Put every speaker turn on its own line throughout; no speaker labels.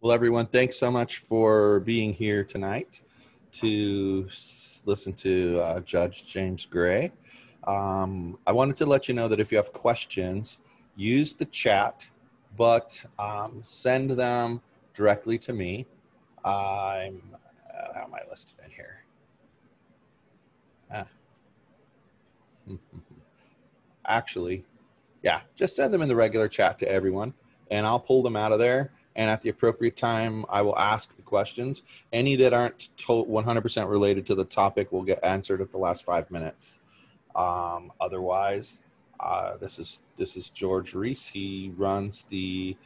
Well, everyone, thanks so much for being here tonight to listen to Judge James Gray. I wanted to let you know that if you have questions, use the chat, but send them directly to me. How am I listed in here? Actually, yeah, just send them in the regular chat to everyone, and I'll pull them out of there. And at the appropriate time, I will ask the questions. Any that aren't 100% related to the topic will get answered at the last 5 minutes. Otherwise, this is George Reis. He runs the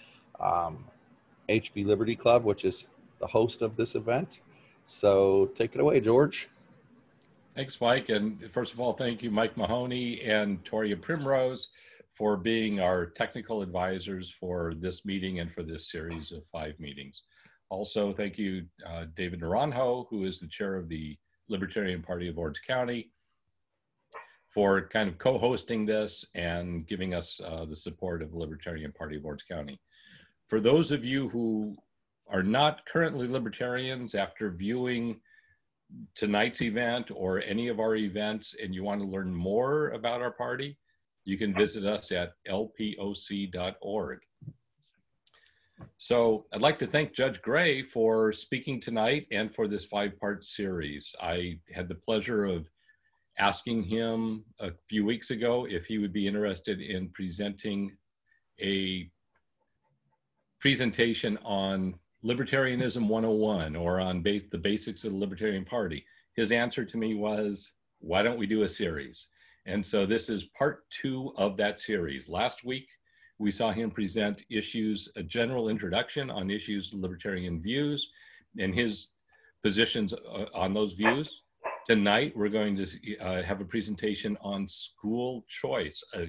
HB Liberty Club, which is the host of this event. So take it away, George.
Thanks, Mike. And first of all, thank you, Mike Mahony and Torya Primrose, for being our technical advisors for this meeting and for this series of 5 meetings. Also, thank you, David Naranjo, who is the chair of the Libertarian Party of Orange County, for kind of co-hosting this and giving us the support of the Libertarian Party of Orange County. For those of you who are not currently libertarians, after viewing tonight's event or any of our events and you want to learn more about our party, you can visit us at lpoc.org. So I'd like to thank Judge Gray for speaking tonight and for this 5-part series. I had the pleasure of asking him a few weeks ago if he would be interested in presenting a presentation on Libertarianism 101 or on the basics of the Libertarian Party. His answer to me was, why don't we do a series? And so this is part 2 of that series. Last week, we saw him present a general introduction on issues of libertarian views and his positions on those views. Tonight, we're going to have a presentation on school choice, a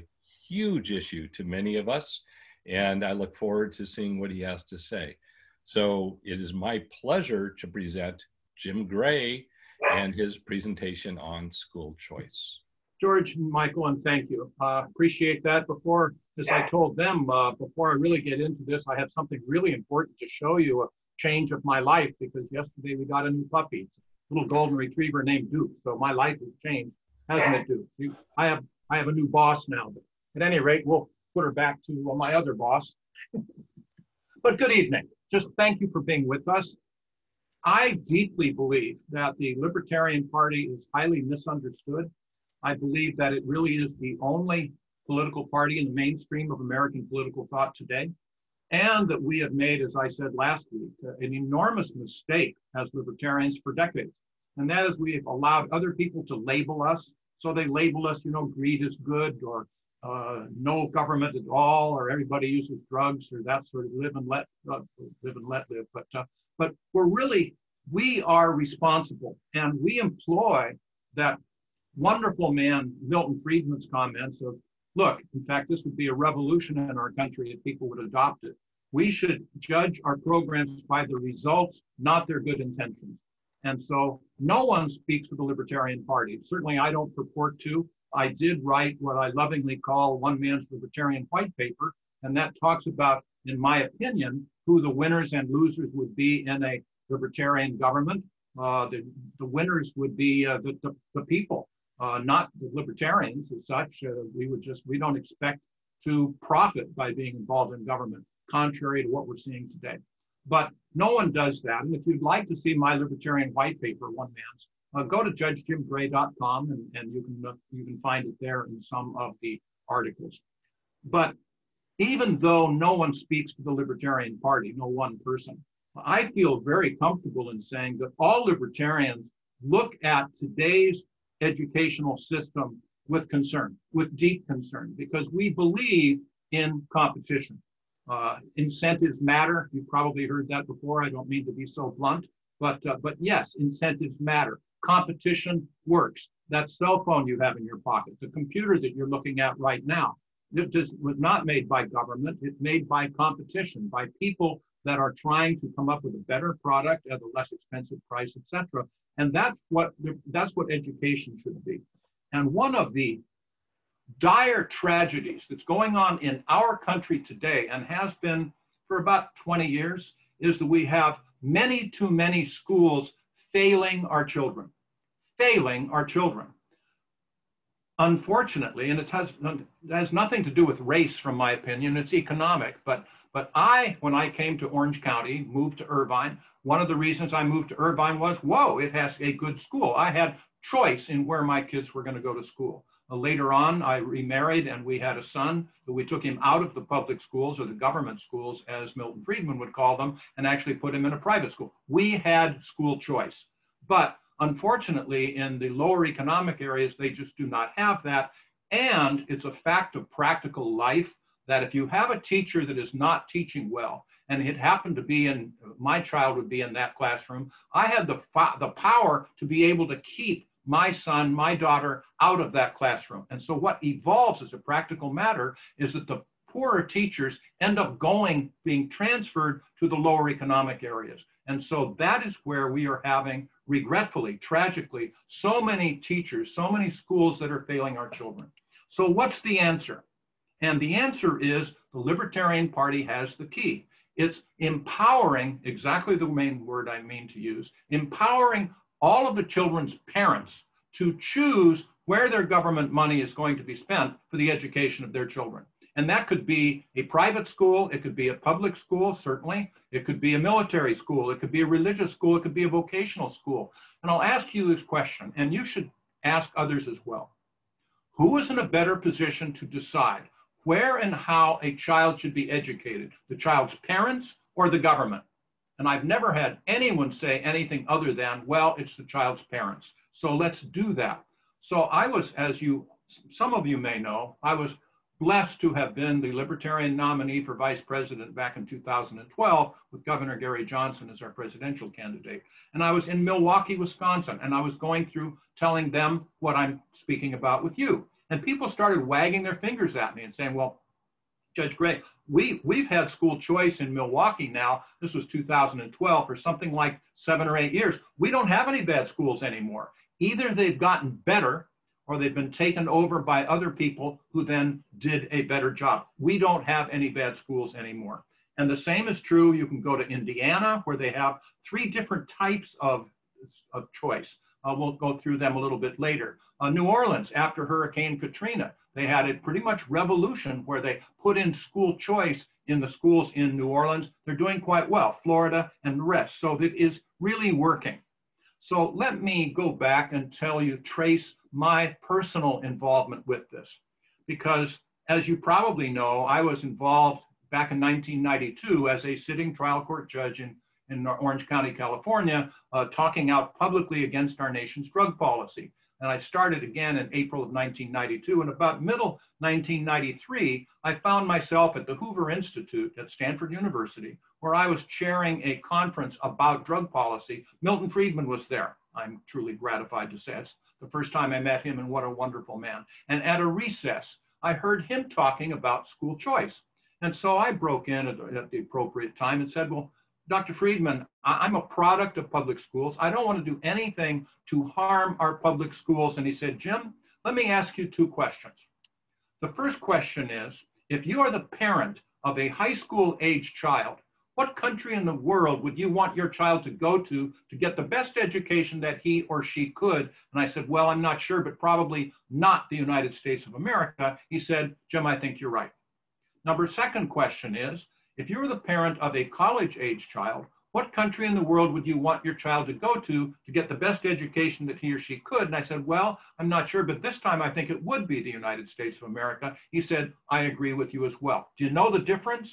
huge issue to many of us. And I look forward to seeing what he has to say. So it is my pleasure to present Jim Gray and his presentation on school choice.
George and Michael, and thank you. Appreciate that. As I told them, before I really get into this, I have something really important to show you, a change of my life, because yesterday we got a new puppy, a little golden retriever named Duke. So my life has changed, hasn't it, Duke? I have a new boss now. But at any rate, we'll put her back to my other boss. But good evening. Just thank you for being with us. I deeply believe that the Libertarian Party is highly misunderstood. I believe that it really is the only political party in the mainstream of American political thought today, and that we have made, as I said last week, an enormous mistake as libertarians for decades. And that is, we have allowed other people to label us. So they label us, greed is good, or no government at all, or everybody uses drugs, or that sort of live and let live. But we are responsible, and we employ that wonderful man Milton Friedman's comments of, look, in fact, this would be a revolution in our country if people would adopt it. We should judge our programs by the results, not their good intentions. And so no one speaks for the Libertarian Party. Certainly I don't purport to. I did write what I lovingly call one man's libertarian white paper, and that talks about, in my opinion, who the winners and losers would be in a libertarian government. The winners would be the people. Not the libertarians as such. We don't expect to profit by being involved in government, contrary to what we're seeing today. But no one does that. And if you'd like to see my libertarian white paper, one man's, go to judgejimgray.com and you can find it there in some of the articles. But even though no one speaks for the Libertarian Party, no one person, I feel very comfortable in saying that all libertarians look at today's educational system with concern, with deep concern, because we believe in competition. Incentives matter. You've probably heard that before. I don't mean to be so blunt, but yes, incentives matter. Competition works. That cell phone you have in your pocket, the computer that you're looking at right now, it was not made by government. It's made by competition, by people that are trying to come up with a better product at a less expensive price, etc. And that's what education should be. And one of the dire tragedies that's going on in our country today, and has been for about 20 years, is that we have many too many schools failing our children, failing our children. Unfortunately, and it has nothing to do with race, from my opinion, it's economic, but when I came to Orange County, moved to Irvine, one of the reasons I moved to Irvine was, whoa, it has a good school. I had choice in where my kids were going to go to school. Later on, I remarried and we had a son, but we took him out of the public schools, or the government schools, as Milton Friedman would call them, and actually put him in a private school. We had school choice. But unfortunately, in the lower economic areas, they just do not have that. And it's a fact of practical life that if you have a teacher that is not teaching well, and it happened to be in, my child would be in that classroom, I had the power to be able to keep my son, my daughter out of that classroom. And so what evolves as a practical matter is that the poorer teachers end up being transferred to the lower economic areas. And so that is where we are having, regretfully, tragically, so many teachers, so many schools that are failing our children. So what's the answer? And the answer is the Libertarian Party has the key. It's empowering, exactly the main word I mean to use, empowering all of the children's parents to choose where their government money is going to be spent for the education of their children. And that could be a private school, it could be a public school, certainly, it could be a military school, it could be a religious school, it could be a vocational school. And I'll ask you this question, and you should ask others as well. Who is in a better position to decide where and how a child should be educated? The child's parents or the government? And I've never had anyone say anything other than, well, it's the child's parents. So let's do that. So I was, as some of you may know, I was blessed to have been the Libertarian nominee for vice president back in 2012 with Governor Gary Johnson as our presidential candidate. And I was in Milwaukee, Wisconsin, and I was going through telling them what I'm speaking about with you. And people started wagging their fingers at me and saying, well, Judge Gray, we've had school choice in Milwaukee now, this was 2012, for something like 7 or 8 years. We don't have any bad schools anymore. Either they've gotten better or they've been taken over by other people who then did a better job. We don't have any bad schools anymore. And the same is true, you can go to Indiana, where they have 3 different types of choice. We'll go through them a little bit later. New Orleans, after Hurricane Katrina, they had a pretty much revolution where they put in school choice in the schools in New Orleans. They're doing quite well, Florida and the rest. So it is really working. So let me go back and trace my personal involvement with this. Because as you probably know, I was involved back in 1992 as a sitting trial court judge in Orange County, California, talking out publicly against our nation's drug policy. And I started again in April of 1992. And about middle 1993, I found myself at the Hoover Institute at Stanford University, where I was chairing a conference about drug policy. Milton Friedman was there. I'm truly gratified to say it's the first time I met him, and what a wonderful man. And at a recess, I heard him talking about school choice. And so I broke in at the appropriate time and said, well, Dr. Friedman, I'm a product of public schools. I don't want to do anything to harm our public schools. And he said, Jim, let me ask you 2 questions. The first question is, if you are the parent of a high school age child, what country in the world would you want your child to go to get the best education that he or she could? And I said, well, I'm not sure, but probably not the United States of America. He said, Jim, I think you're right. Second question is, if you were the parent of a college-age child, what country in the world would you want your child to go to get the best education that he or she could? And I said, well, I'm not sure, but this time I think it would be the United States of America. He said, I agree with you as well. Do you know the difference?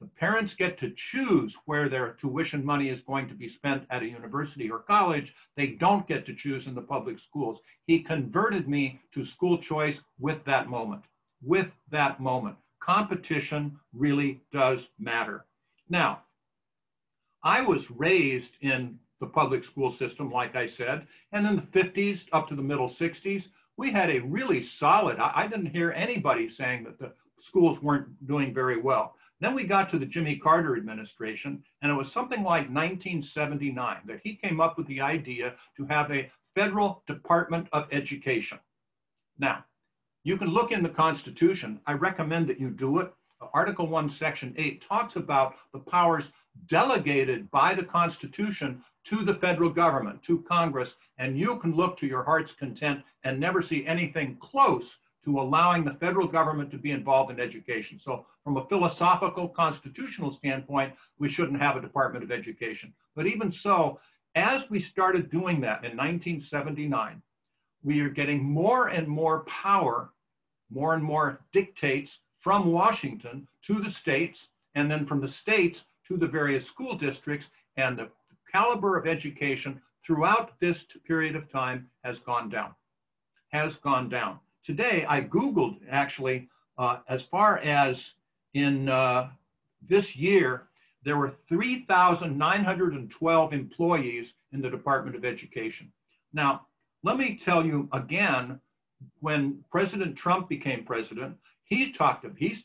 The parents get to choose where their tuition money is going to be spent at a university or college. They don't get to choose in the public schools. He converted me to school choice with that moment. With that moment. Competition really does matter. Now, I was raised in the public school system, like I said, and in the 50s up to the middle 60s, we had a really solid, I didn't hear anybody saying that the schools weren't doing very well. Then we got to the Jimmy Carter administration, and it was something like 1979 that he came up with the idea to have a federal Department of Education. Now, you can look in the Constitution. I recommend that you do it. Article 1, Section 8 talks about the powers delegated by the Constitution to the federal government, to Congress, and you can look to your heart's content and never see anything close to allowing the federal government to be involved in education. So from a philosophical, constitutional standpoint, we shouldn't have a Department of Education. But even so, as we started doing that in 1979, we are getting more and more power, more and more dictates from Washington to the states, and then from the states to the various school districts, and the caliber of education throughout this period of time has gone down, Today, I Googled actually, as far as in this year, there were 3,912 employees in the Department of Education. Now, let me tell you again, when President Trump became president, he's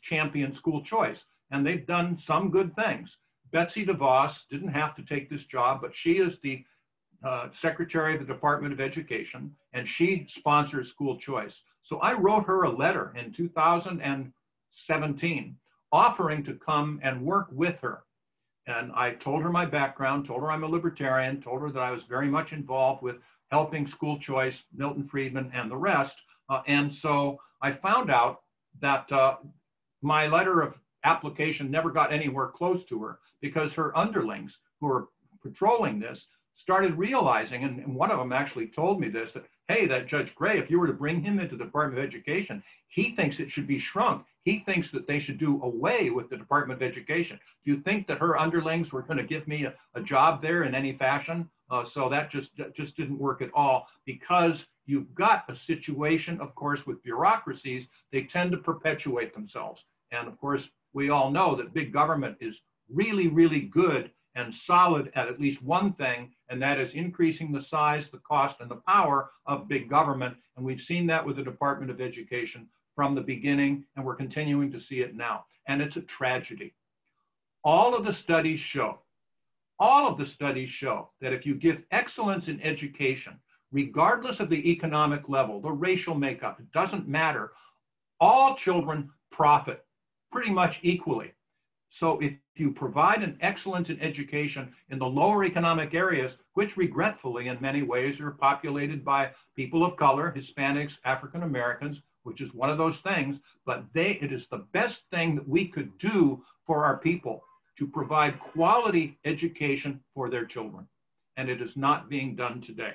championed school choice, and they've done some good things. Betsy DeVos didn't have to take this job, but she is the Secretary of the Department of Education, and she sponsors school choice. So I wrote her a letter in 2017 offering to come and work with her. And I told her my background, told her I'm a libertarian, told her that I was very much involved with helping school choice, Milton Friedman, and the rest. And so I found out that my letter of application never got anywhere close to her, because her underlings who were patrolling this started realizing, and one of them actually told me this, that, hey, that Judge Gray, if you were to bring him into the Department of Education, he thinks it should be shrunk. He thinks that they should do away with the Department of Education. Do you think that her underlings were going to give me a job there in any fashion? So that just didn't work at all, because you've got a situation, of course, with bureaucracies, they tend to perpetuate themselves. And of course, we all know that big government is really, really good and solid at least one thing, and that is increasing the size, the cost, and the power of big government. And we've seen that with the Department of Education from the beginning, and we're continuing to see it now. And it's a tragedy. All of the studies show that if you give excellence in education, regardless of the economic level, the racial makeup, it doesn't matter, all children profit pretty much equally. So if you provide an excellence in education in the lower economic areas, which regretfully in many ways are populated by people of color, Hispanics, African Americans, which is one of those things, but it is the best thing that we could do for our people, to provide quality education for their children. And it is not being done today.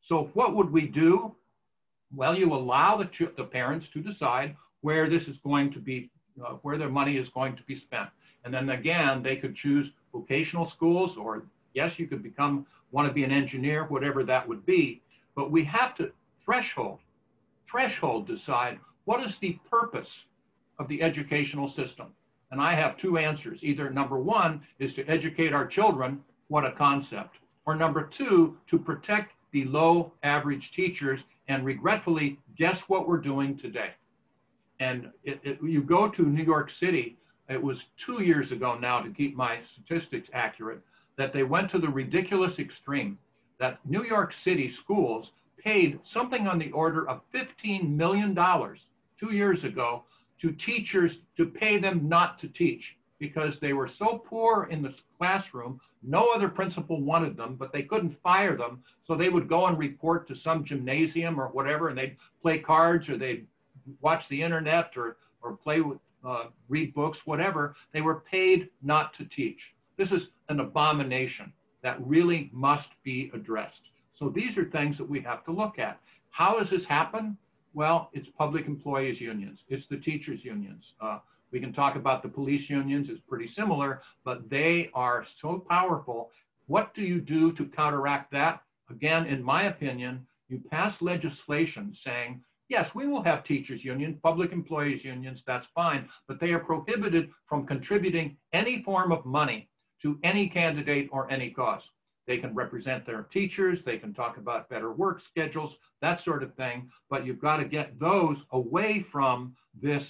So what would we do? Well, you allow the parents to decide where this is going to be, where their money is going to be spent. And then again, they could choose vocational schools, or yes, you could want to be an engineer, whatever that would be. But we have to threshold decide what is the purpose of the educational system. And I have two answers. Either number one is to educate our children, what a concept, or number two, to protect the low average teachers. And regretfully, guess what we're doing today? And you go to New York City, it was 2 years ago now, to keep my statistics accurate, that they went to the ridiculous extreme that New York City schools paid something on the order of $15 million 2 years ago to teachers to pay them not to teach, because they were so poor in the classroom, no other principal wanted them, but they couldn't fire them. So they would go and report to some gymnasium or whatever, and they'd play cards, or they'd watch the internet, or play with, read books, whatever. They were paid not to teach. This is an abomination that really must be addressed. So these are things that we have to look at. How does this happen? Well, it's public employees unions. It's the teachers unions. We can talk about the police unions. It's pretty similar, but they are so powerful. What do you do to counteract that? Again, in my opinion, you pass legislation saying, yes, we will have teachers unions, public employees unions, that's fine, but they are prohibited from contributing any form of money to any candidate or any cause. They can represent their teachers, they can talk about better work schedules, that sort of thing, but you've got to get those away from this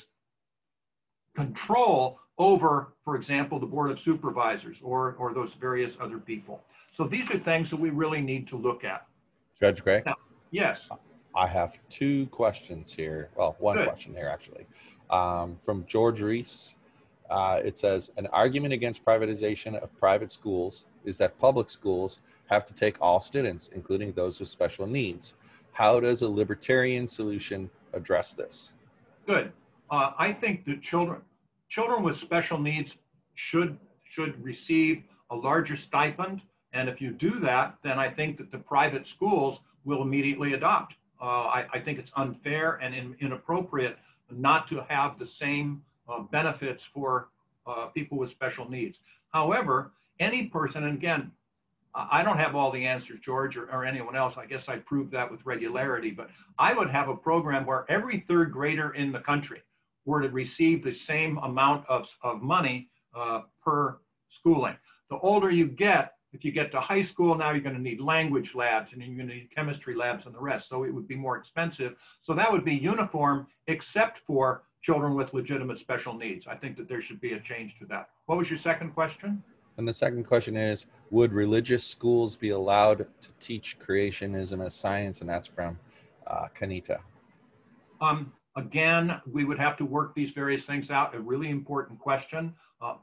control over, for example, the Board of Supervisors or those various other people. So these are things that we really need to look at.
Judge Gray?
Now, yes.
I have two questions here. Well, one question here, actually. From George Reis. It says, an argument against privatization of private schools is that public schools have to take all students, including those with special needs. How does a libertarian solution address this?
Good. I think that children with special needs should receive a larger stipend. And if you do that, then I think that the private schools will immediately adopt. I think it's unfair and inappropriate not to have the same benefits for people with special needs. However, any person, and again, I don't have all the answers, George, or anyone else. I guess I proved that with regularity, but I would have a program where every third grader in the country were to receive the same amount of money per schooling. The older you get, if you get to high school, now you're going to need language labs and you're going to need chemistry labs and the rest. So it would be more expensive. So that would be uniform, except for children with legitimate special needs. I think that there should be a change to that. What was your second question?
And the second question is, would religious schools be allowed to teach creationism as science? And that's from Kanita.
Again, we would have to work these various things out. A really important question.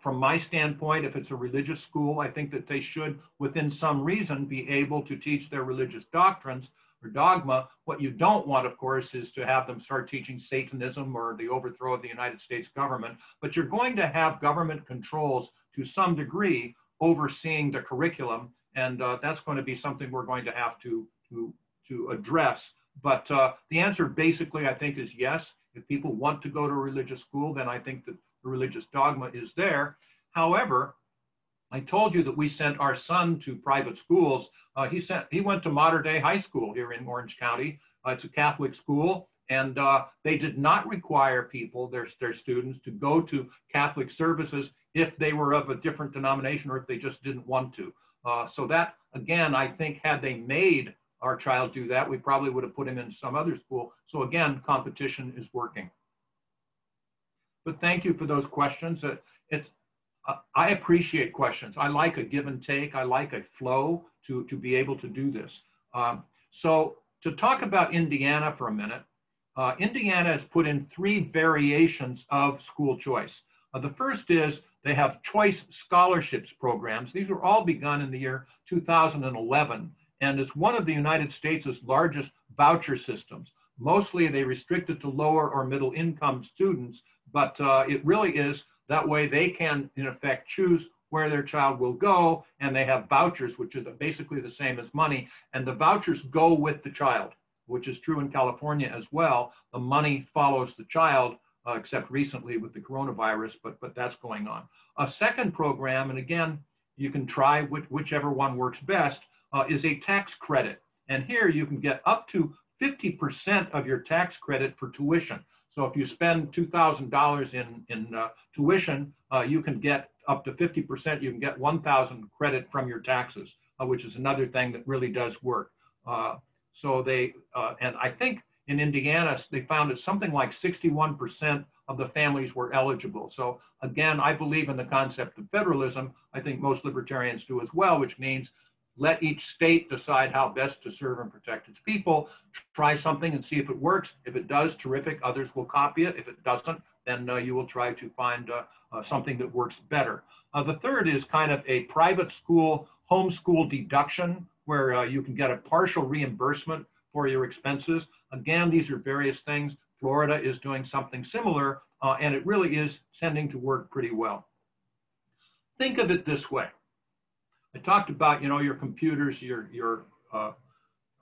From my standpoint, if it's a religious school, I think that they should, within some reason, be able to teach their religious doctrines or dogma. What you don't want, of course, is to have them start teaching Satanism or the overthrow of the United States government. But you're going to have government controls to some degree overseeing the curriculum, and that's going to be something we're going to have to address. But the answer basically, I think, is yes. If people want to go to a religious school, then I think that the religious dogma is there. However, I told you that we sent our son to private schools. He went to Mater Dei High School here in Orange County. It's a Catholic school, and they did not require people, their students, to go to Catholic services if they were of a different denomination or if they just didn't want to. So that, again, I think had they made our child do that, we probably would have put him in some other school. So again, competition is working. But thank you for those questions. I appreciate questions. I like a give and take. I like a flow to be able to do this. So to talk about Indiana for a minute, Indiana has put in 3 variations of school choice. The first is they have choice scholarships programs. These were all begun in the year 2011, and it's one of the United States' largest voucher systems. Mostly they restrict it to lower or middle income students, but it really is that way they can, in effect, choose where their child will go, and they have vouchers, which is basically the same as money, and the vouchers go with the child, which is true in California as well. The money follows the child, except recently with the coronavirus, but that's going on. A second program, and again, you can try whichever one works best, is a tax credit. And here you can get up to 50% of your tax credit for tuition. So if you spend $2,000 in tuition, you can get up to 50%. You can get 1,000 credit from your taxes, which is another thing that really does work. So they, and I think in Indiana, they found that something like 61% of the families were eligible. So again, I believe in the concept of federalism. I think most libertarians do as well, which means let each state decide how best to serve and protect its people. Try something and see if it works. If it does, terrific. Others will copy it. If it doesn't, then you will try to find something that works better. The third is kind of a private school homeschool deduction, where you can get a partial reimbursement for your expenses. Again, these are various things. Florida is doing something similar, and it really is tending to work pretty well. Think of it this way. I talked about, your computers, your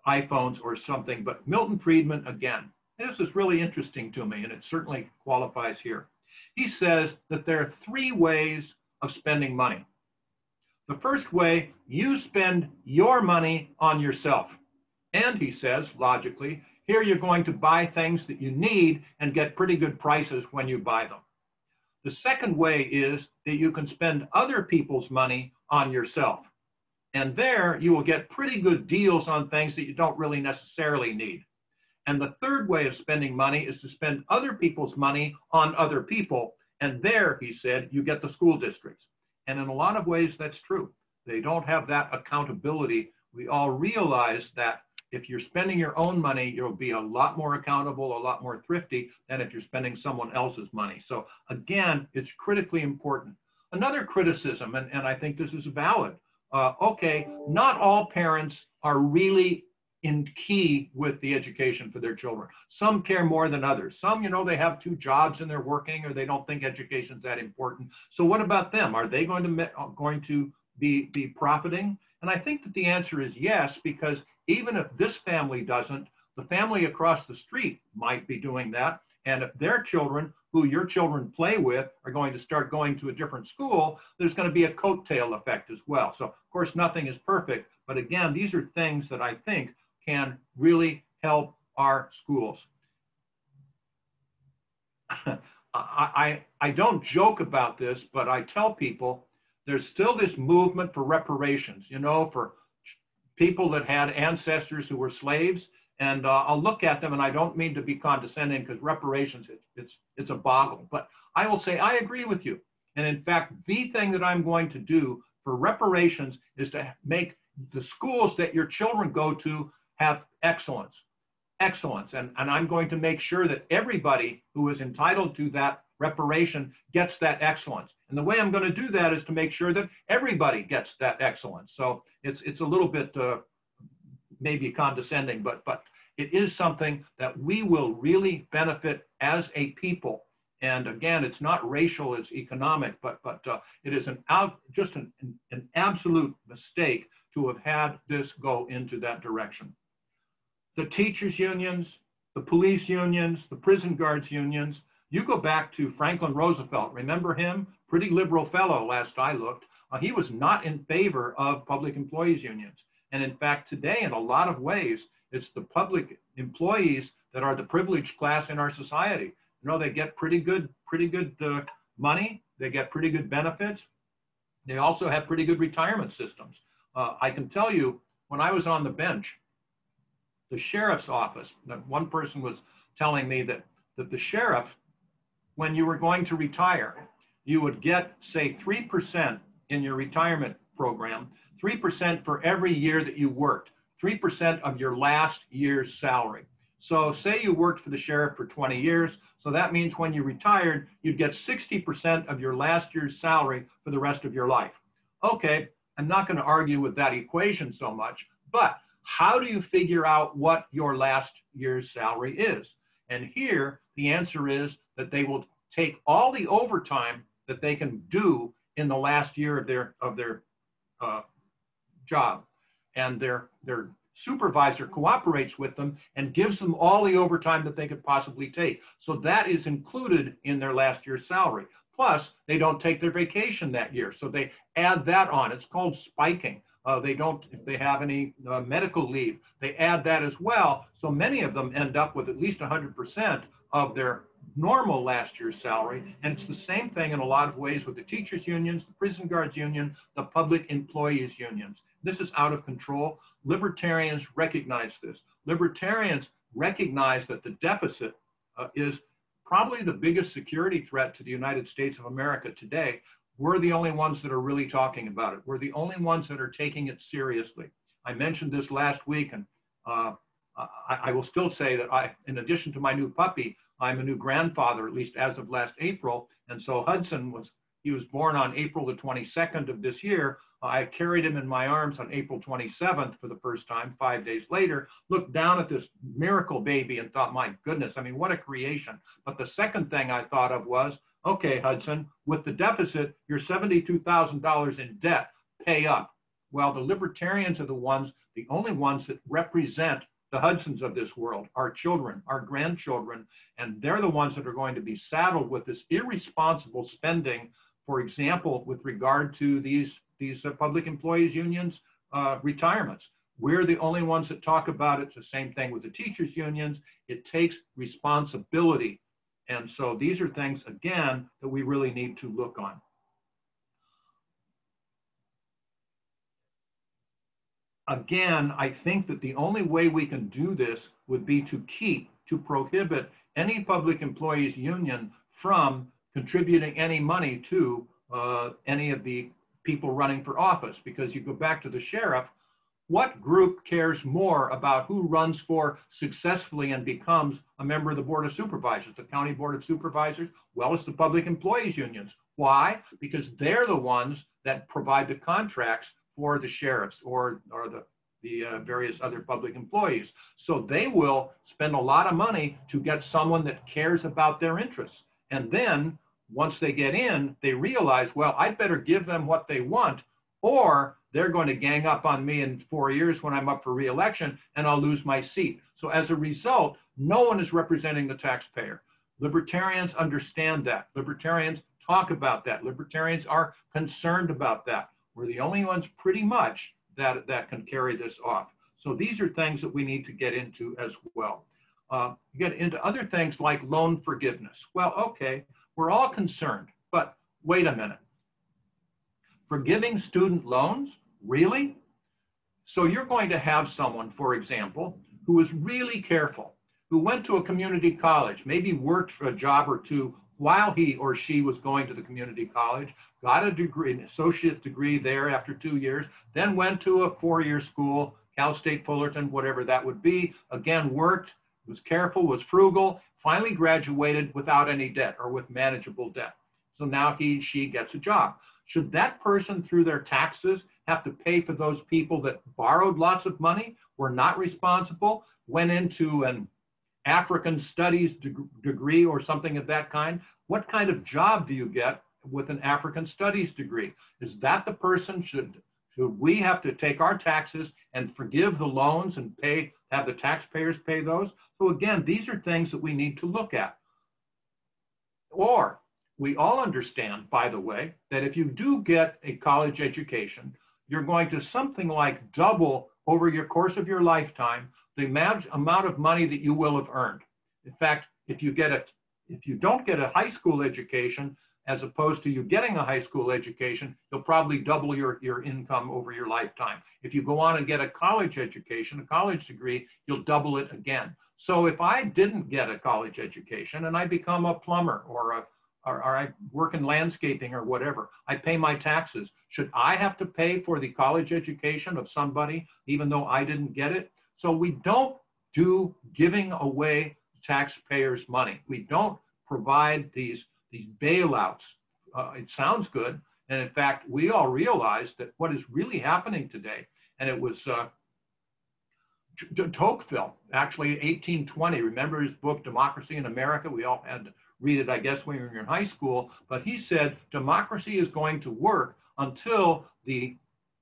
iPhones or something, but Milton Friedman, again, this is really interesting to me, and it certainly qualifies here. He says that there are 3 ways of spending money. The first way, you spend your money on yourself. And he says, logically, here you're going to buy things that you need and get pretty good prices when you buy them. The second way is that you can spend other people's money on yourself. And there you will get pretty good deals on things that you don't really necessarily need. And the third way of spending money is to spend other people's money on other people. And there, he said, you get the school districts. And in a lot of ways, that's true. They don't have that accountability. We all realize that if you're spending your own money, you'll be a lot more accountable, a lot more thrifty than if you're spending someone else's money. So again, it's critically important. Another criticism, and I think this is valid, okay, not all parents are really in key with the education for their children. Some care more than others. Some, you know, they have 2 jobs and they're working, or they don't think education's that important. So what about them? Are they going to be profiting? And I think that the answer is yes, because even if this family doesn't, the family across the street might be doing that. And if their children, who your children play with, are going to start going to a different school, there's going to be a coattail effect as well. So of course, nothing is perfect, but again, these are things that I think can really help our schools. I don't joke about this, but I tell people there's still this movement for reparations, you know, for people that had ancestors who were slaves. And I'll look at them, and I don't mean to be condescending, because reparations, it's a boggle. But I will say I agree with you. And in fact, the thing that I'm going to do for reparations is to make the schools that your children go to have excellence. And I'm going to make sure that everybody who is entitled to that reparation gets that excellence. And the way I'm going to do that is to make sure that everybody gets that excellence. So it's a little bit maybe condescending, but it is something that we will really benefit as a people. And again, it's not racial, it's economic, but it is just an absolute mistake to have had this go into that direction. The teachers unions, the police unions, the prison guards unions, you go back to Franklin Roosevelt, remember him? Pretty liberal fellow last I looked. He was not in favor of public employees unions. And in fact, today, in a lot of ways, it's the public employees that are the privileged class in our society. You know, they get pretty good money. They get pretty good benefits. They also have pretty good retirement systems. I can tell you, when I was on the bench, the sheriff's office, one person was telling me that the sheriff, when you were going to retire, you would get, say, 3% in your retirement program, 3% for every year that you worked, 3% of your last year's salary. So say you worked for the sheriff for 20 years. So that means when you retired, you'd get 60% of your last year's salary for the rest of your life. Okay, I'm not going to argue with that equation so much, but how do you figure out what your last year's salary is? And here, the answer is that they will take all the overtime that they can do in the last year of their job, and their supervisor cooperates with them and gives them all the overtime that they could possibly take. So that is included in their last year's salary. Plus, they don't take their vacation that year, so they add that on. It's called spiking. They don't, if they have any medical leave, they add that as well. So many of them end up with at least 100% of their normal last year's salary. And it's the same thing in a lot of ways with the teachers unions, the prison guards union, the public employees unions. This is out of control. Libertarians recognize this. Libertarians recognize that the deficit is probably the biggest security threat to the United States of America today. We're the only ones that are really talking about it. We're the only ones that are taking it seriously. I mentioned this last week, and I will still say that in addition to my new puppy, I'm a new grandfather, at least as of last April. And so Hudson he was born on April the 22nd of this year. I carried him in my arms on April 27th for the first time, 5 days later, looked down at this miracle baby and thought, my goodness, I mean, what a creation. But the second thing I thought of was, okay, Hudson, with the deficit, you're $72,000 in debt, pay up. Well, the libertarians are the only ones that represent the Hudsons of this world, our children, our grandchildren, and they're the ones that are going to be saddled with this irresponsible spending, for example, with regard to these public employees unions retirements. We're the only ones that talk about it. It's the same thing with the teachers unions. It takes responsibility. And so these are things, again, that we really need to look on. Again, I think that the only way we can do this would be to prohibit any public employees union from contributing any money to any of the people running for office. Because you go back to the sheriff, what group cares more about who runs for successfully and becomes a member of the Board of Supervisors, the County Board of Supervisors? Well, it's the public employees unions. Why? Because they're the ones that provide the contracts for the sheriffs or the various other public employees. So they will spend a lot of money to get someone that cares about their interests. And then once they get in, they realize, well, I'd better give them what they want, or they're going to gang up on me in 4 years when I'm up for re-election and I'll lose my seat. So as a result, no one is representing the taxpayer. Libertarians understand that. Libertarians talk about that. Libertarians are concerned about that. We're the only ones pretty much that can carry this off. So these are things that we need to get into as well. Get into other things like loan forgiveness. Well, okay, we're all concerned, but wait a minute. Forgiving student loans? Really? So you're going to have someone, for example, who was really careful, who went to a community college, maybe worked for a job or two while he or she was going to the community college, got a degree, an associate degree there after 2 years, then went to a 4-year school, Cal State Fullerton, whatever that would be, again, worked, was careful, was frugal, finally graduated without any debt or with manageable debt. So now she gets a job. Should that person, through their taxes, have to pay for those people that borrowed lots of money, were not responsible, went into an African studies degree or something of that kind? What kind of job do you get with an African studies degree? Is that the person? Should we have to take our taxes and forgive the loans and have the taxpayers pay those? So again, these are things that we need to look at. Or we all understand, by the way, that if you do get a college education, you're going to something like double over your course of your lifetime the amount of money that you will have earned. In fact, if you don't get a high school education, as opposed to you getting a high school education, you'll probably double your income over your lifetime. If you go on and get a college education, a college degree, you'll double it again. So if I didn't get a college education and I become a plumber or I work in landscaping or whatever, I pay my taxes. Should I have to pay for the college education of somebody, even though I didn't get it? So we don't do giving away taxpayers' money. We don't provide these bailouts. It sounds good. And in fact, we all realize that what is really happening today, and it was Tocqueville, actually 1820, remember his book, Democracy in America? We all had to read it, I guess, when we were in high school. But he said, democracy is going to work until the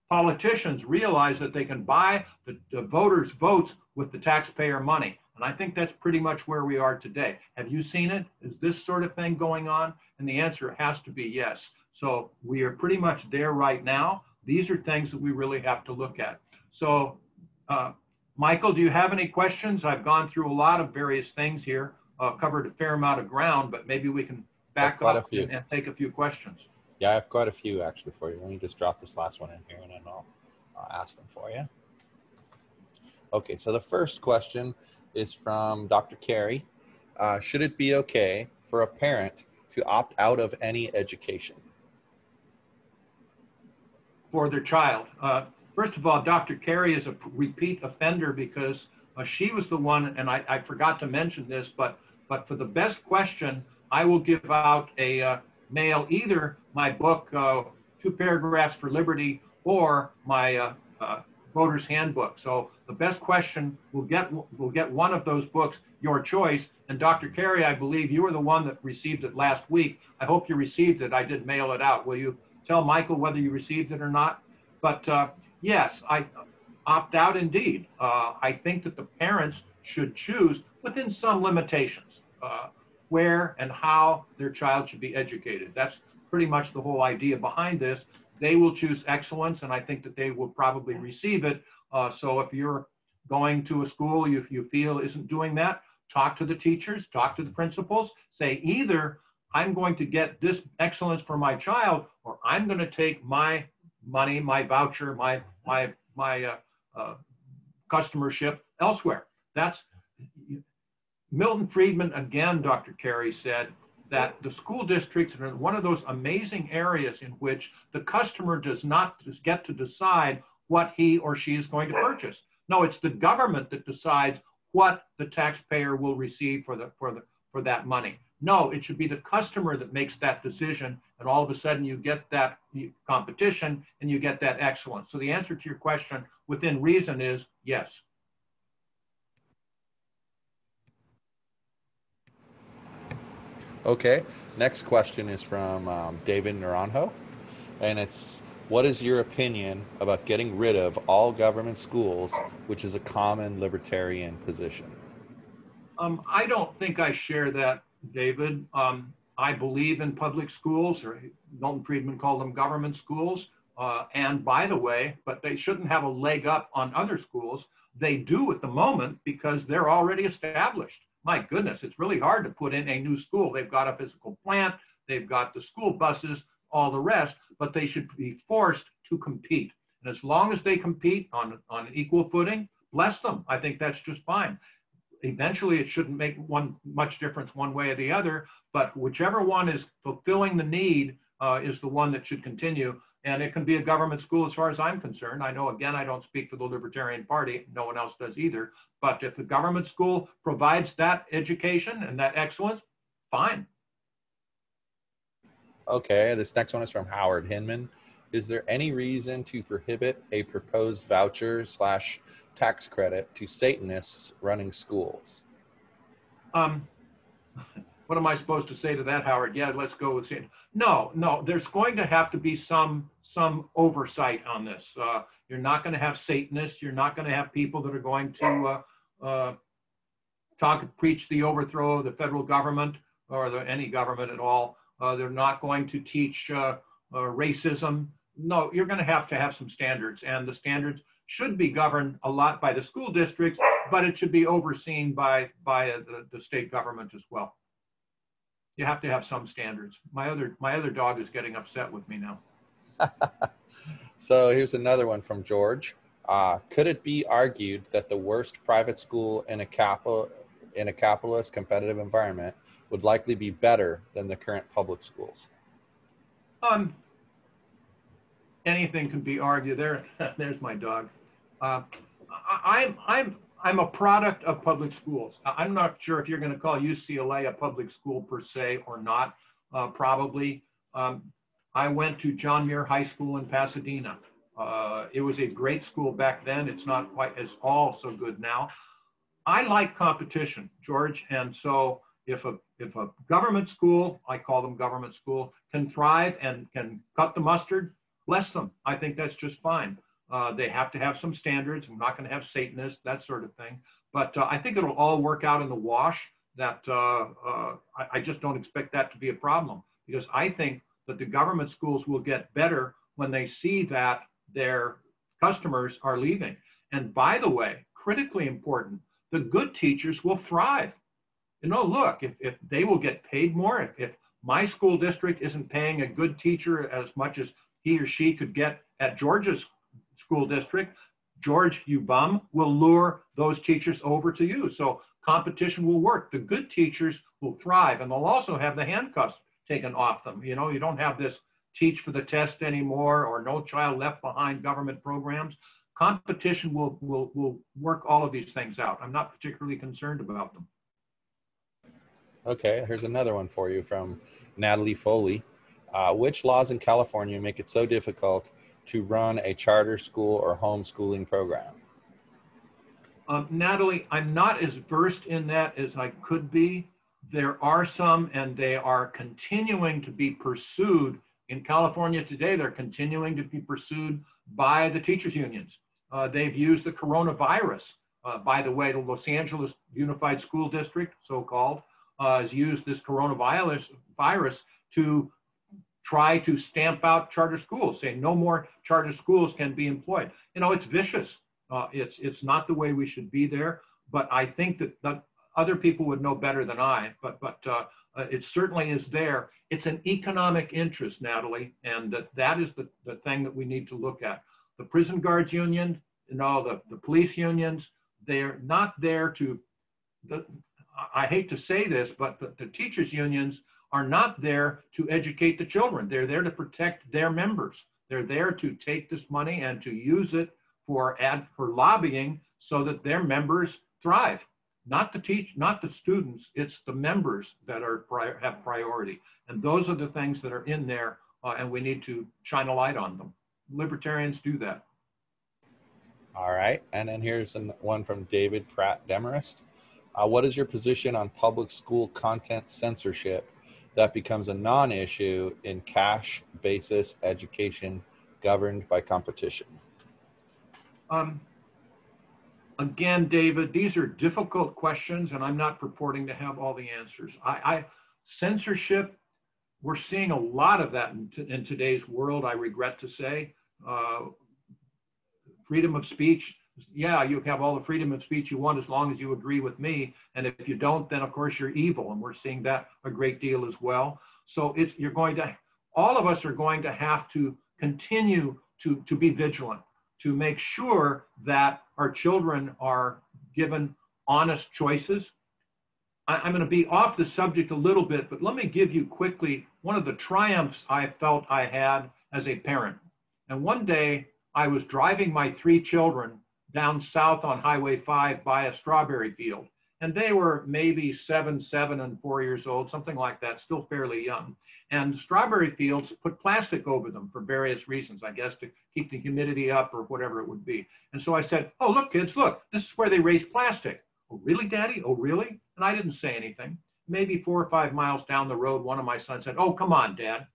politicians realize that they can buy the voters' votes with the taxpayer money. And I think that's pretty much where we are today. Have you seen it? Is this sort of thing going on? And the answer has to be yes. So we are pretty much there right now. These are things that we really have to look at. So Michael, do you have any questions? I've gone through a lot of various things here, covered a fair amount of ground, but maybe we can back up and take a few questions.
Yeah, I have quite a few actually for you. Let me just drop this last one in here and then I'll ask them for you. Okay, so the first question is from Dr. Carey. Should it be okay for a parent to opt out of any education?
For their child. First of all, Dr. Carey is a repeat offender because she was the one, and I forgot to mention this, but for the best question, I will give out a mail, either my book, 2 Paragraphs for Liberty, or my Voter's Handbook. So the best question will get one of those books, your choice. And Dr. Carey, I believe you were the one that received it last week. I hope you received it. I did mail it out. Will you tell Michael whether you received it or not? But yes, I opt out indeed. I think that the parents should choose within some limitations where and how their child should be educated. That's pretty much the whole idea behind this. They will choose excellence, and I think that they will probably receive it. So if you're going to a school you feel isn't doing that, talk to the teachers, talk to the principals, say either I'm going to get this excellence for my child, or I'm going to take my money, my voucher, my customership elsewhere. That's Milton Friedman, again, Dr. Carey said that the school districts are one of those amazing areas in which the customer does not just get to decide what he or she is going to purchase. No, it's the government that decides what the taxpayer will receive for that money. No, it should be the customer that makes that decision, and all of a sudden you get that competition and you get that excellence. So the answer to your question within reason is yes.
Okay, next question is from David Naranjo, and it's, what is your opinion about getting rid of all government schools, which is a common libertarian position?
I don't think I share that, David. I believe in public schools, or Milton Friedman called them government schools. And by the way, but they shouldn't have a leg up on other schools. They do at the moment because they're already established. My goodness, it's really hard to put in a new school. They've got a physical plant, they've got the school buses, all the rest, but they should be forced to compete. And as long as they compete on an equal footing, bless them. I think that's just fine. Eventually, it shouldn't make much difference one way or the other, but whichever one is fulfilling the need is the one that should continue. And it can be a government school as far as I'm concerned. I know, again, I don't speak for the Libertarian Party. No one else does either. But if the government school provides that education and that excellence, fine.
Okay, this next one is from Howard Hinman. Is there any reason to prohibit a proposed voucher / tax credit to Satanists running schools?
What am I supposed to say to that, Howard? Yeah, let's go with Satan. No, there's going to have to be some oversight on this. You're not going to have Satanists. You're not going to have people that are going to preach the overthrow of the federal government or any government at all. They're not going to teach racism. No, you're going to have some standards, and the standards should be governed a lot by the school districts, but it should be overseen by the state government as well. You have to have some standards. My other dog is getting upset with me now.
So here's another one from George. Could it be argued that the worst private school in a capitalist competitive environment would likely be better than the current public schools?
Anything can be argued. There's my dog. I'm a product of public schools. I'm not sure if you're going to call UCLA a public school per se or not. Probably. I went to John Muir High School in Pasadena. It was a great school back then. It's not quite as all so good now. I like competition, George, and so if a government school, I call them government school, can thrive and can cut the mustard, bless them. I think that's just fine. They have to have some standards. I'm not going to have Satanists, that sort of thing. But I think it'll all work out in the wash. That I just don't expect that to be a problem, because I think that the government schools will get better when they see that their customers are leaving. And by the way, critically important, the good teachers will thrive. You know, look, if they will get paid more, if my school district isn't paying a good teacher as much as he or she could get at George's school district, George, you bum, will lure those teachers over to you. So competition will work. The good teachers will thrive, and they'll also have the handcuffs taken off them. You know, you don't have this teach for the test anymore or no child left behind government programs. Competition will work all of these things out. I'm not particularly concerned about them.
Okay, here's another one for you from Natalie Foley. Which laws in California make it so difficult to run a charter school or homeschooling program?
Natalie, I'm not as versed in that as I could be. There are some, and they are continuing to be pursued in California today. They're continuing to be pursued by the teachers' unions. They've used the coronavirus. By the way, the Los Angeles Unified School District, so-called, has used this coronavirus to try to stamp out charter schools, saying no more charter schools can be employed. You know, it's vicious. It's not the way we should be there, but I think that other people would know better than I, but it certainly is there. It's an economic interest, Natalie, and that is the thing that we need to look at. The prison guards union, you know, the police unions, they're not there to, I hate to say this, but the teachers unions are not there to educate the children. They're there to protect their members. They're there to take this money and to use it for lobbying so that their members thrive. Not the students, it's the members that have priority. And those are the things that are in there, and we need to shine a light on them. Libertarians do that.
All right, and then here's one from David Pratt Demarest. What is your position on public school content censorship that becomes a non-issue in cash basis education governed by competition?
Again, David, these are difficult questions, and I'm not purporting to have all the answers. Censorship, we're seeing a lot of that in today's world, I regret to say. Freedom of speech, yeah, you have all the freedom of speech you want as long as you agree with me. And if you don't, then of course you're evil. And we're seeing that a great deal as well. So all of us are going to have to continue to be vigilant, to make sure that our children are given honest choices. I'm going to be off the subject a little bit, but let me give you quickly one of the triumphs I felt I had as a parent. And one day I was driving my 3 children down south on Highway 5 by a strawberry field. And they were maybe 7 and 4 years old, something like that, still fairly young. And strawberry fields put plastic over them for various reasons, I guess, to keep the humidity up or whatever it would be. And so I said, oh, look, kids, look, this is where they raise plastic. Oh, really, Daddy? Oh, really? And I didn't say anything. Maybe 4 or 5 miles down the road, one of my sons said, oh, come on, Dad.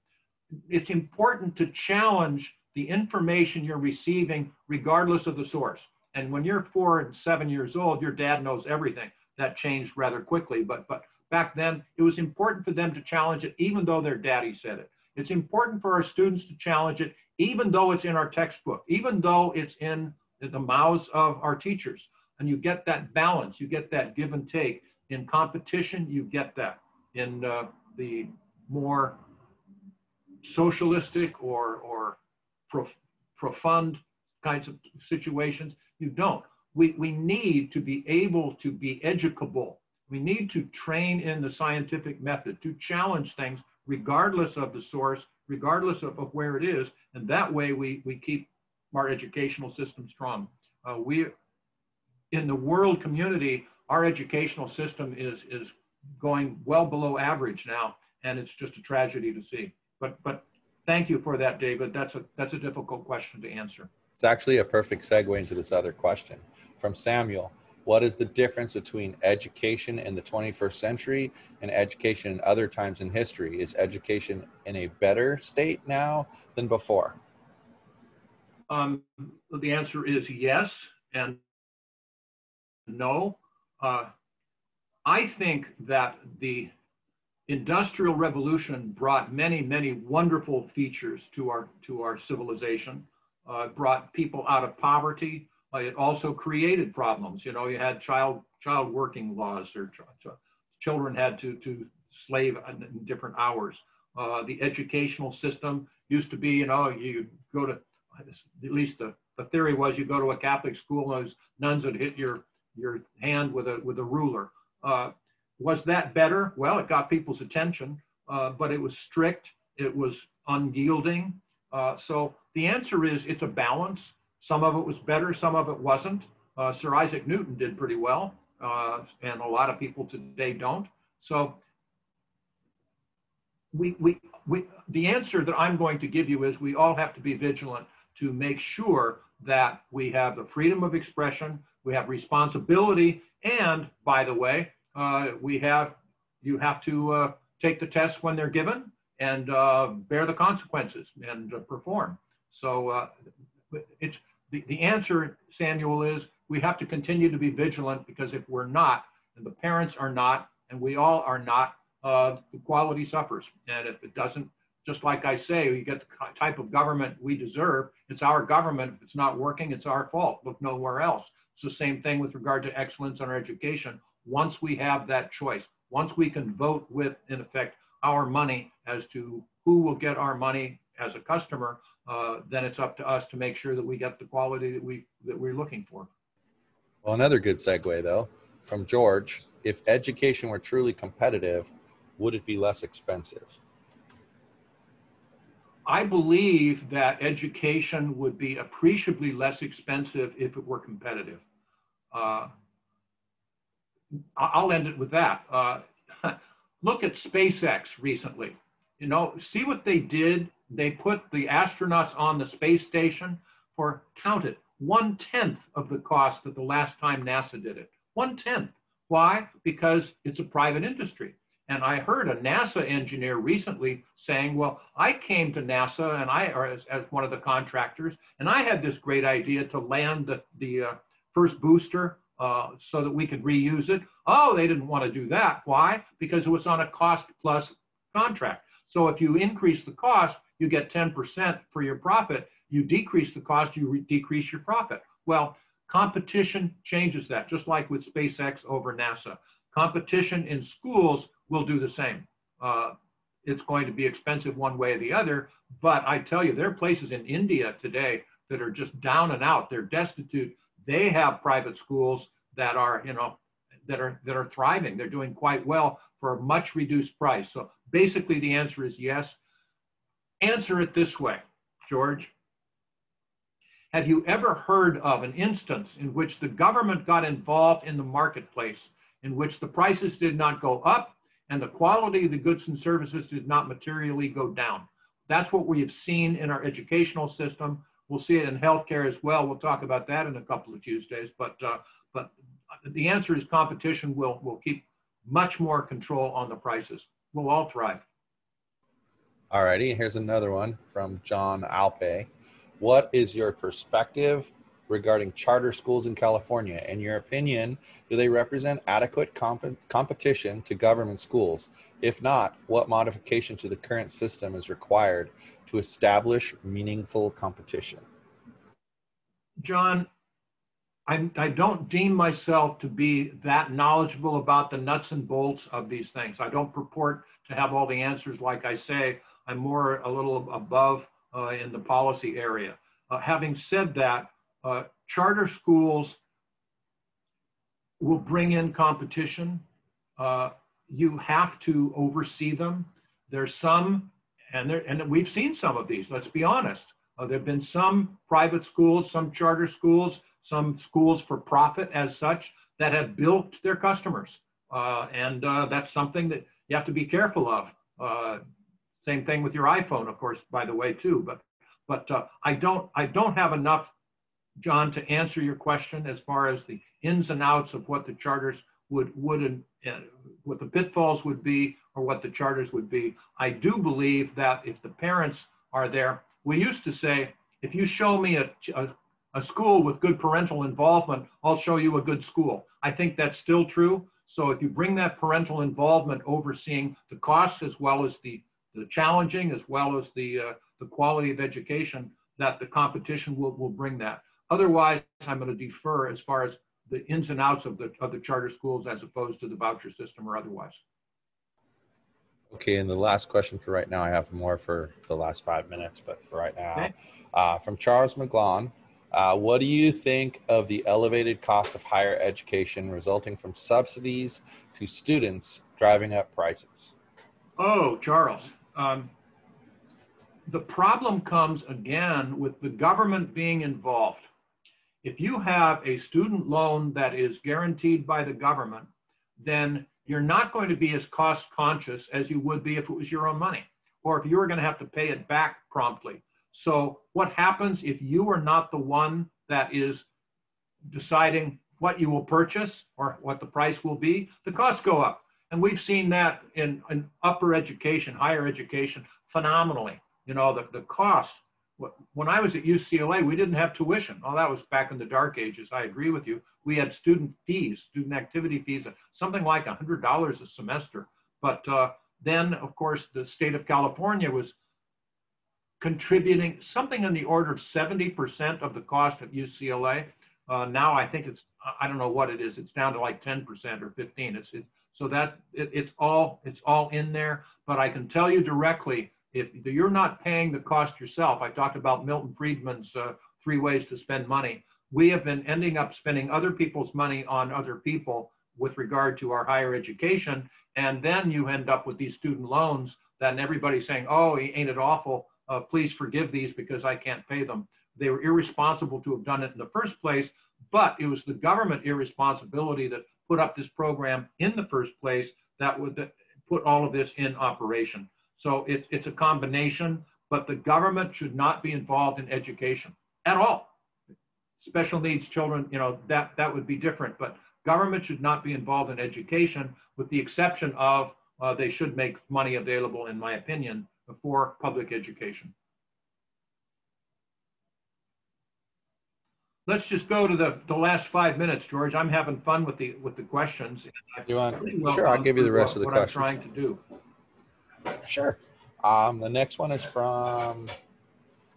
It's important to challenge the information you're receiving regardless of the source. And when you're 4 and 7 years old, your dad knows everything. That changed rather quickly, but back then it was important for them to challenge it even though their daddy said it. It's important for our students to challenge it even though it's in our textbook, even though it's in the mouths of our teachers. And you get that balance, you get that give and take. In competition, you get that. In the more socialistic or profund kinds of situations, you don't. We need to be able to be educable. We need to train in the scientific method to challenge things regardless of the source, regardless of where it is. And that way we keep our educational system strong. In the world community, our educational system is going well below average now, and it's just a tragedy to see. But thank you for that, David. That's a difficult question to answer.
It's actually a perfect segue into this other question from Samuel. What is the difference between education in the 21st century and education in other times in history? Is education in a better state now than before?
The answer is yes and no. I think that the Industrial Revolution brought many, many wonderful features to our civilization. It brought people out of poverty. It also created problems. You know, you had child working laws, or children had to slave in different hours. The educational system used to be, you know, you go to, at least the theory was, you go to a Catholic school, and those nuns would hit your hand with a ruler. Was that better? Well, it got people's attention, but it was strict. It was unyielding. So the answer is it's a balance. Some of it was better, some of it wasn't. Sir Isaac Newton did pretty well, and a lot of people today don't. So the answer that I'm going to give you is we all have to be vigilant to make sure that we have the freedom of expression, we have responsibility, and by the way, you have to take the tests when they're given and bear the consequences and perform. So the answer, Samuel, is we have to continue to be vigilant, because if we're not, and the parents are not, and we all are not, the quality suffers. And if it doesn't, just like I say, we get the type of government we deserve. It's our government. If it's not working, it's our fault. Look nowhere else. It's the same thing with regard to excellence in our education. Once we have that choice, once we can vote with, in effect, our money as to who will get our money as a customer, then it's up to us to make sure that we get the quality that we're looking for.
Well, another good segue, though, from George. If education were truly competitive, would it be less expensive?
I believe that education would be appreciably less expensive if it were competitive. I'll end it with that. Look at SpaceX recently. You know, see what they did. They put the astronauts on the space station for, count it, 1/10 of the cost of the last time NASA did it. 1/10. Why? Because it's a private industry. And I heard a NASA engineer recently saying, well, I came to NASA and as one of the contractors, and I had this great idea to land the first booster so that we could reuse it. Oh, they didn't want to do that. Why? Because it was on a cost plus contract. So if you increase the cost, you get 10% for your profit. You decrease the cost, you decrease your profit. Well, competition changes that, just like with SpaceX over NASA. Competition in schools will do the same. It's going to be expensive one way or the other, but I tell you, there are places in India today that are just down and out. They're destitute. They have private schools that are, you know, that are thriving. They're doing quite well for a much reduced price. So basically the answer is yes. Answer it this way, George. Have you ever heard of an instance in which the government got involved in the marketplace, in which the prices did not go up and the quality of the goods and services did not materially go down? That's what we have seen in our educational system. We'll see it in healthcare as well. We'll talk about that in a couple of Tuesdays. But the answer is competition will keep much more control on the prices. We'll all thrive.
All righty, here's another one from John Alpe. What is your perspective regarding charter schools in California? In your opinion, do they represent adequate competition to government schools? If not, what modification to the current system is required to establish meaningful competition?
John, I don't deem myself to be that knowledgeable about the nuts and bolts of these things. I don't purport to have all the answers. Like I say, I'm more a little above in the policy area. Having said that, charter schools will bring in competition. You have to oversee them. There's some, and we've seen some of these, let's be honest. There have been some private schools, some charter schools, some schools for profit as such that have bilked their customers. And that's something that you have to be careful of. Same thing with your iPhone, of course, by the way, too. But I don't have enough, John, to answer your question as far as the ins and outs of what the charters would what the pitfalls would be or what the charters would be. I do believe that if the parents are there, we used to say, if you show me a school with good parental involvement, I'll show you a good school. I think that's still true. So if you bring that parental involvement overseeing the costs as well as the challenging, as well as the quality of education, that the competition will bring that. Otherwise, I'm going to defer as far as the ins and outs of the charter schools as opposed to the voucher system or otherwise.
Okay, and the last question for right now, I have more for the last 5 minutes, but for right now, okay. From Charles McGlon, what do you think of the elevated cost of higher education resulting from subsidies to students driving up prices?
Oh, Charles. The problem comes again with the government being involved. If you have a student loan that is guaranteed by the government, then you're not going to be as cost conscious as you would be if it was your own money, or if you were going to have to pay it back promptly. So what happens if you are not the one that is deciding what you will purchase or what the price will be? The costs go up. And we've seen that in upper education, higher education, phenomenally. You know, the cost. When I was at UCLA, we didn't have tuition. Oh, that was back in the dark ages. I agree with you. We had student fees, student activity fees, something like $100 a semester. But then, of course, the state of California was contributing something in the order of 70% of the cost at UCLA. Now I think it's, I don't know what it is. It's down to like 10% or 15. So that it's all in there. But I can tell you directly, if you're not paying the cost yourself, I talked about Milton Friedman's 3 ways to spend money. We have been ending up spending other people's money on other people with regard to our higher education. And then you end up with these student loans that everybody's saying, oh, ain't it awful? please forgive these because I can't pay them. They were irresponsible to have done it in the first place, but it was the government irresponsibility that put up this program in the first place that would put all of this in operation. So it's a combination, but the government should not be involved in education at all. Special needs children, you know, that would be different, but government should not be involved in education, with the exception of they should make money available, in my opinion, for public education. Let's just go to the last 5 minutes, George. I'm having fun with the questions.
You want? Sure, I'll give you the rest of the questions.
What I'm trying to do.
Sure. The next one is from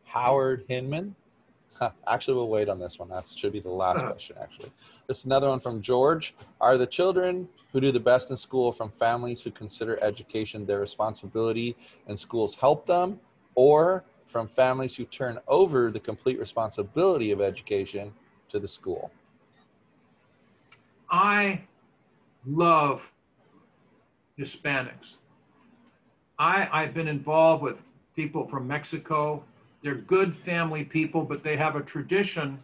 Howard Hinman. Actually, we'll wait on this one. That should be the last question, actually. There's another one from George. Are the children who do the best in school from families who consider education their responsibility and schools help them, or from families who turn over the complete responsibility of education to the school?
I love Hispanics. I've been involved with people from Mexico. They're good family people, but they have a tradition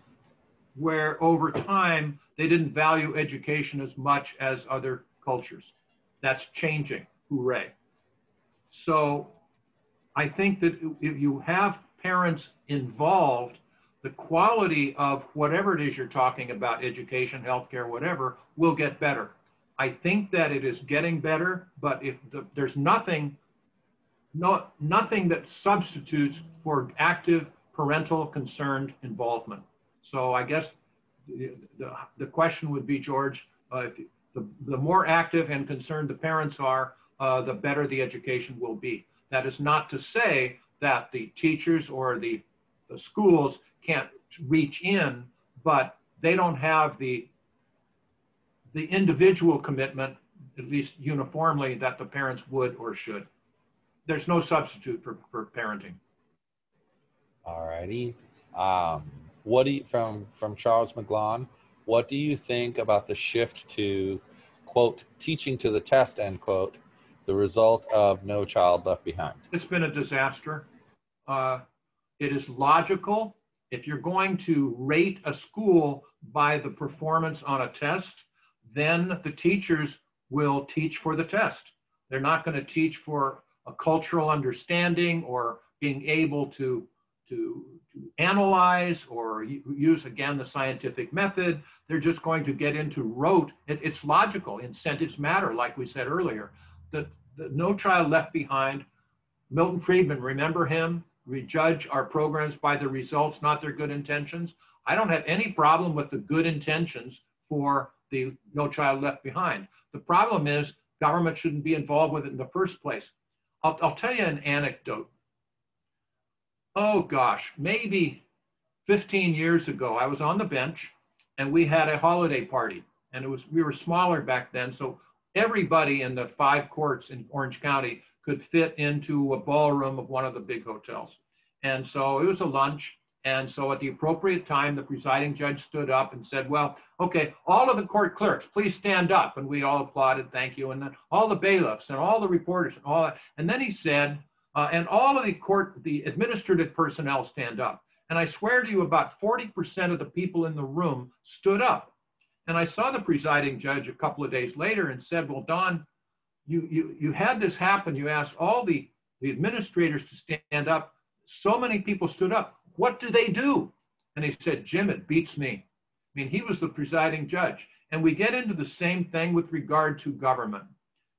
where over time they didn't value education as much as other cultures. That's changing. Hooray. So I think that if you have parents involved, the quality of whatever it is you're talking about, education, healthcare, whatever, will get better. I think that it is getting better, but if there's nothing that substitutes for active parental concerned involvement. So I guess the question would be, George, the more active and concerned the parents are, the better the education will be. That is not to say that the teachers or the schools can't reach in, but they don't have the individual commitment, at least uniformly, that the parents would or should. There's no substitute for parenting.
All righty. What do you, from Charles McGlon, what do you think about the shift to, quote, teaching to the test, end quote, the result of No Child Left Behind?
It's been a disaster. It is logical. If you're going to rate a school by the performance on a test, then the teachers will teach for the test. They're not going to teach for a cultural understanding or being able to analyze or use, again, the scientific method. They're just going to get into rote. It's logical. Incentives matter, like we said earlier. The No Child Left Behind, Milton Friedman, remember him? We judge our programs by the results, not their good intentions. I don't have any problem with the good intentions for the No Child Left Behind. The problem is government shouldn't be involved with it in the first place. I'll tell you an anecdote. Oh gosh, maybe 15 years ago, I was on the bench and we had a holiday party, and we were smaller back then, so everybody in the 5 courts in Orange County could fit into a ballroom of one of the big hotels. And so it was a lunch. And so at the appropriate time, the presiding judge stood up and said, well, okay, all of the court clerks, please stand up. And we all applauded, thank you. And then all the bailiffs and all the reporters and all that. And then he said, and all of the administrative personnel stand up. And I swear to you, about 40% of the people in the room stood up. And I saw the presiding judge a couple of days later and said, well, Don, you had this happen. You asked all the administrators to stand up. So many people stood up. What do they do? And he said, Jim, it beats me. I mean, he was the presiding judge. And we get into the same thing with regard to government.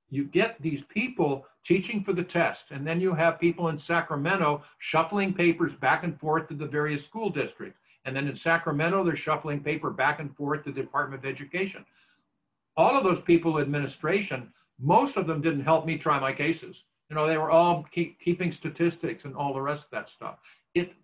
You get these people teaching for the test, and then you have people in Sacramento shuffling papers back and forth to the various school districts. And then in Sacramento, they're shuffling paper back and forth to the Department of Education. All of those people in administration, most of them didn't help me try my cases. You know, they were all keeping statistics and all the rest of that stuff.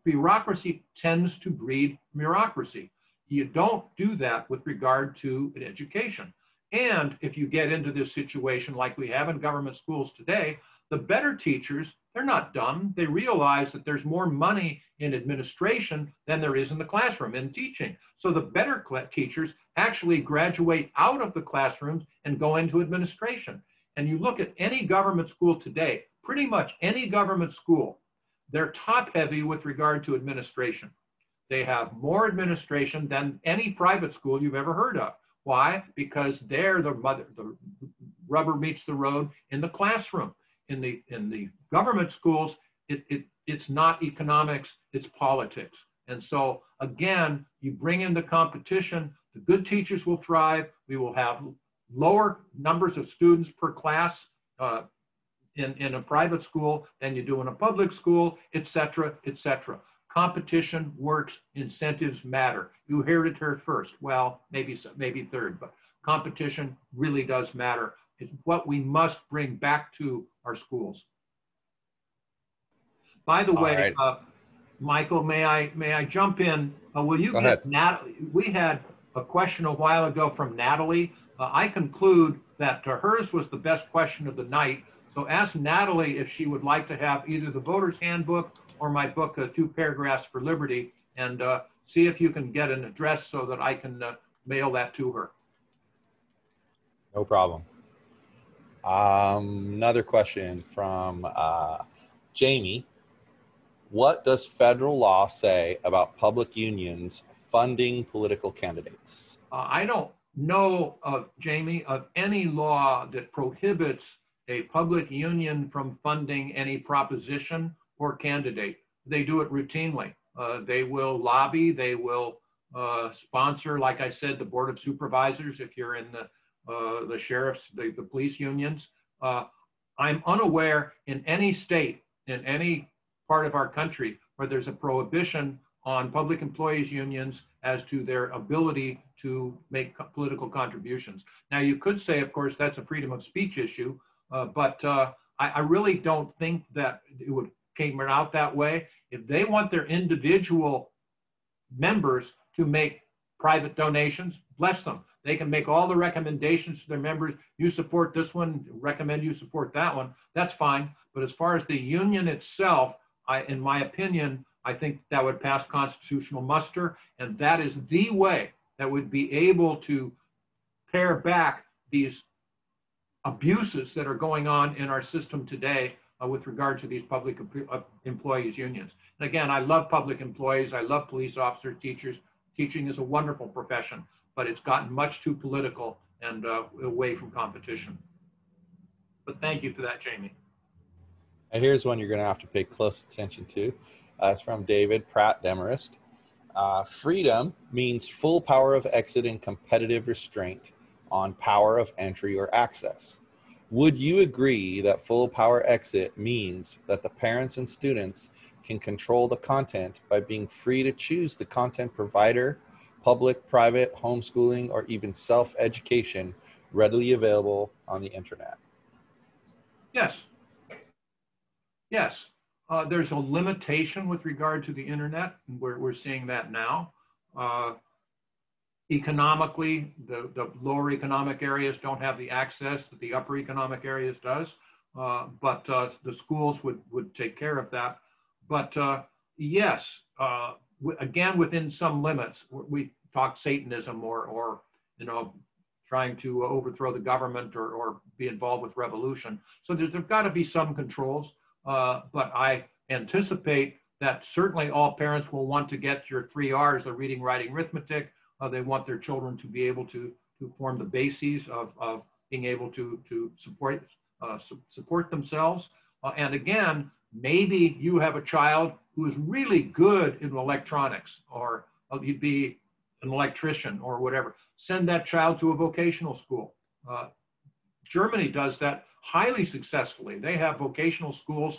Bureaucracy tends to breed bureaucracy. You don't do that with regard to education. And if you get into this situation like we have in government schools today, the better teachers, they're not dumb. They realize that there's more money in administration than there is in the classroom in teaching. So the better teachers actually graduate out of the classrooms and go into administration. And you look at any government school today, pretty much any government school, they're top heavy with regard to administration. They have more administration than any private school you've ever heard of. Why? Because there the rubber meets the road in the classroom. In the government schools, it's not economics, it's politics. And so again, you bring in the competition, the good teachers will thrive. We will have lower numbers of students per class in a private school than you do in a public school, et cetera, et cetera. Competition works, incentives matter. You heard it here first. Well, maybe third, but competition really does matter. It's what we must bring back to our schools. By the way,
right.
Michael, may I jump in? Will you get Natalie? We had a question a while ago from Natalie. I conclude that hers was the best question of the night. So ask Natalie if she would like to have either the Voter's Handbook or my book, 2 Paragraphs for Liberty, and see if you can get an address so that I can mail that to her.
No problem. Another question from Jamie. What does federal law say about public unions funding political candidates?
I don't know, Jamie, of any law that prohibits a public union from funding any proposition or candidate. They do it routinely. They will lobby, they will sponsor, like I said, the Board of Supervisors if you're in the sheriffs, the police unions. I'm unaware in any state, in any part of our country where there's a prohibition on public employees unions as to their ability to make political contributions. Now you could say, of course, that's a freedom of speech issue, but I really don't think that it would came out that way. If they want their individual members to make private donations, bless them. They can make all the recommendations to their members. You support this one, recommend you support that one. That's fine. But as far as the union itself, in my opinion, I think that would pass constitutional muster. And that is the way that would be able to pare back these abuses that are going on in our system today with regard to these public employees unions. And again, I love public employees. I love police officers, teachers. Teaching is a wonderful profession, but it's gotten much too political and away from competition. But thank you for that, Jamie.
And here's one you're going to have to pay close attention to. It's from David Pratt Demarest. Freedom means full power of exit and competitive restraint on power of entry or access. Would you agree that full power exit means that the parents and students can control the content by being free to choose the content provider, public, private, homeschooling, or even self-education readily available on the internet?
Yes. Yes. There's a limitation with regard to the internet, and we're seeing that now. Economically, the lower economic areas don't have the access that the upper economic areas does, but the schools would take care of that. But yes, again, within some limits. We talk Satanism or trying to overthrow the government or be involved with revolution. So there's got to be some controls, but I anticipate that certainly all parents will want to get your 3 R's, the reading, writing, arithmetic. They want their children to be able to form the bases of being able to support themselves. And again, maybe you have a child who is really good in electronics, or you'd be an electrician or whatever. Send that child to a vocational school. Germany does that highly successfully. They have vocational schools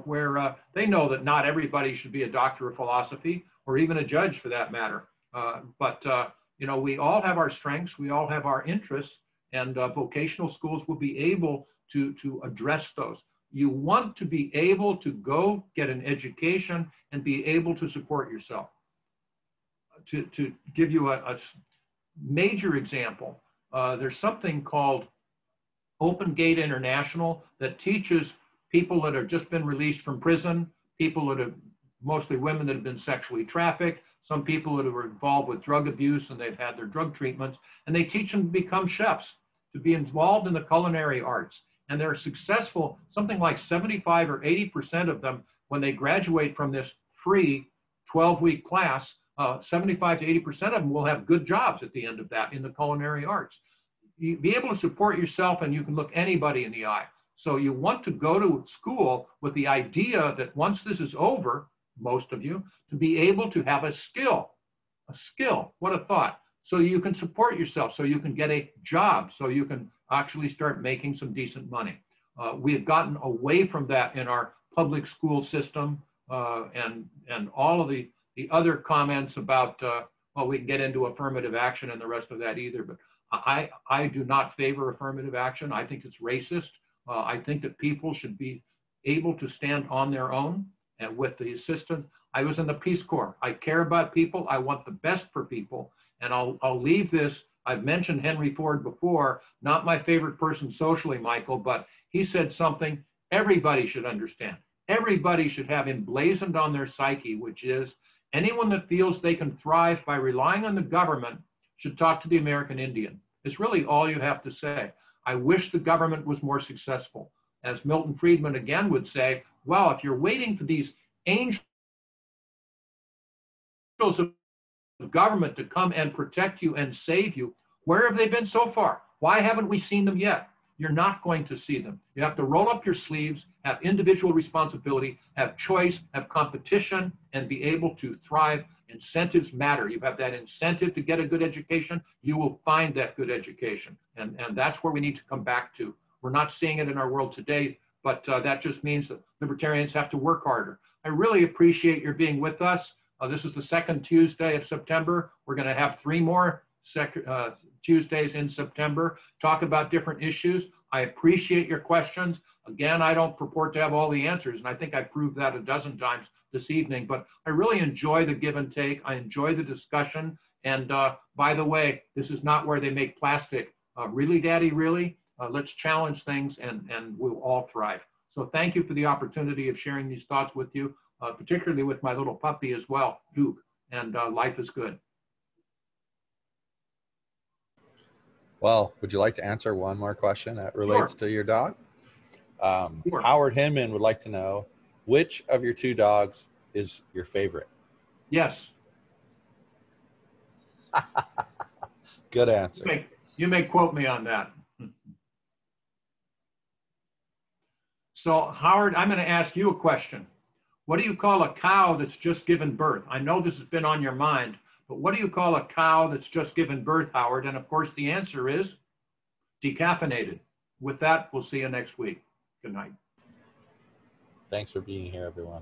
where they know that not everybody should be a doctor of philosophy or even a judge for that matter. But we all have our strengths, we all have our interests, and vocational schools will be able to address those. You want to be able to go get an education and be able to support yourself. To give you a major example, there's something called Open Gate International that teaches people that have just been released from prison, people that have, mostly women that have been sexually trafficked, some people that are involved with drug abuse and they've had their drug treatments, and they teach them to become chefs, to be involved in the culinary arts. And they're successful. Something like 75 or 80% of them when they graduate from this free 12-week class, 75 to 80% of them will have good jobs at the end of that in the culinary arts. You be able to support yourself, and you can look anybody in the eye. So you want to go to school with the idea that once this is over, most of you, to be able to have a skill, what a thought. So you can support yourself, so you can get a job, so you can actually start making some decent money. We have gotten away from that in our public school system, and all of the other comments about, well, we can get into affirmative action and the rest of that either, but I do not favor affirmative action. I think it's racist. I think that people should be able to stand on their own, and with the assistance. I was in the Peace Corps. I care about people. I want the best for people. And I'll leave this. I've mentioned Henry Ford before, not my favorite person socially, Michael, but he said something everybody should understand. Everybody should have emblazoned on their psyche, which is anyone that feels they can thrive by relying on the government should talk to the American Indian. It's really all you have to say. I wish the government was more successful. As Milton Friedman again would say, well, if you're waiting for these angels of government to come and protect you and save you, where have they been so far? Why haven't we seen them yet? You're not going to see them. You have to roll up your sleeves, have individual responsibility, have choice, have competition, and be able to thrive. Incentives matter. You have that incentive to get a good education, you will find that good education. And that's where we need to come back to. We're not seeing it in our world today, but that just means that libertarians have to work harder. I really appreciate your being with us. This is the second Tuesday of September. We're going to have 3 more Tuesdays in September, talk about different issues. I appreciate your questions. Again, I don't purport to have all the answers, and I think I proved that a dozen times this evening, but I really enjoy the give and take. I enjoy the discussion. And by the way, this is not where they make plastic. Really, Daddy, really? Let's challenge things, and we'll all thrive. So thank you for the opportunity of sharing these thoughts with you, particularly with my little puppy as well, Duke, and life is good.
Well, would you like to answer one more question that relates to your dog?
Sure.
Howard Hinman would like to know, which of your 2 dogs is your favorite?
Yes.
Good answer.
You may quote me on that. So Howard, I'm going to ask you a question. What do you call a cow that's just given birth? I know this has been on your mind, but what do you call a cow that's just given birth, Howard? And of course, the answer is decaffeinated. With that, we'll see you next week. Good night.
Thanks for being here, everyone.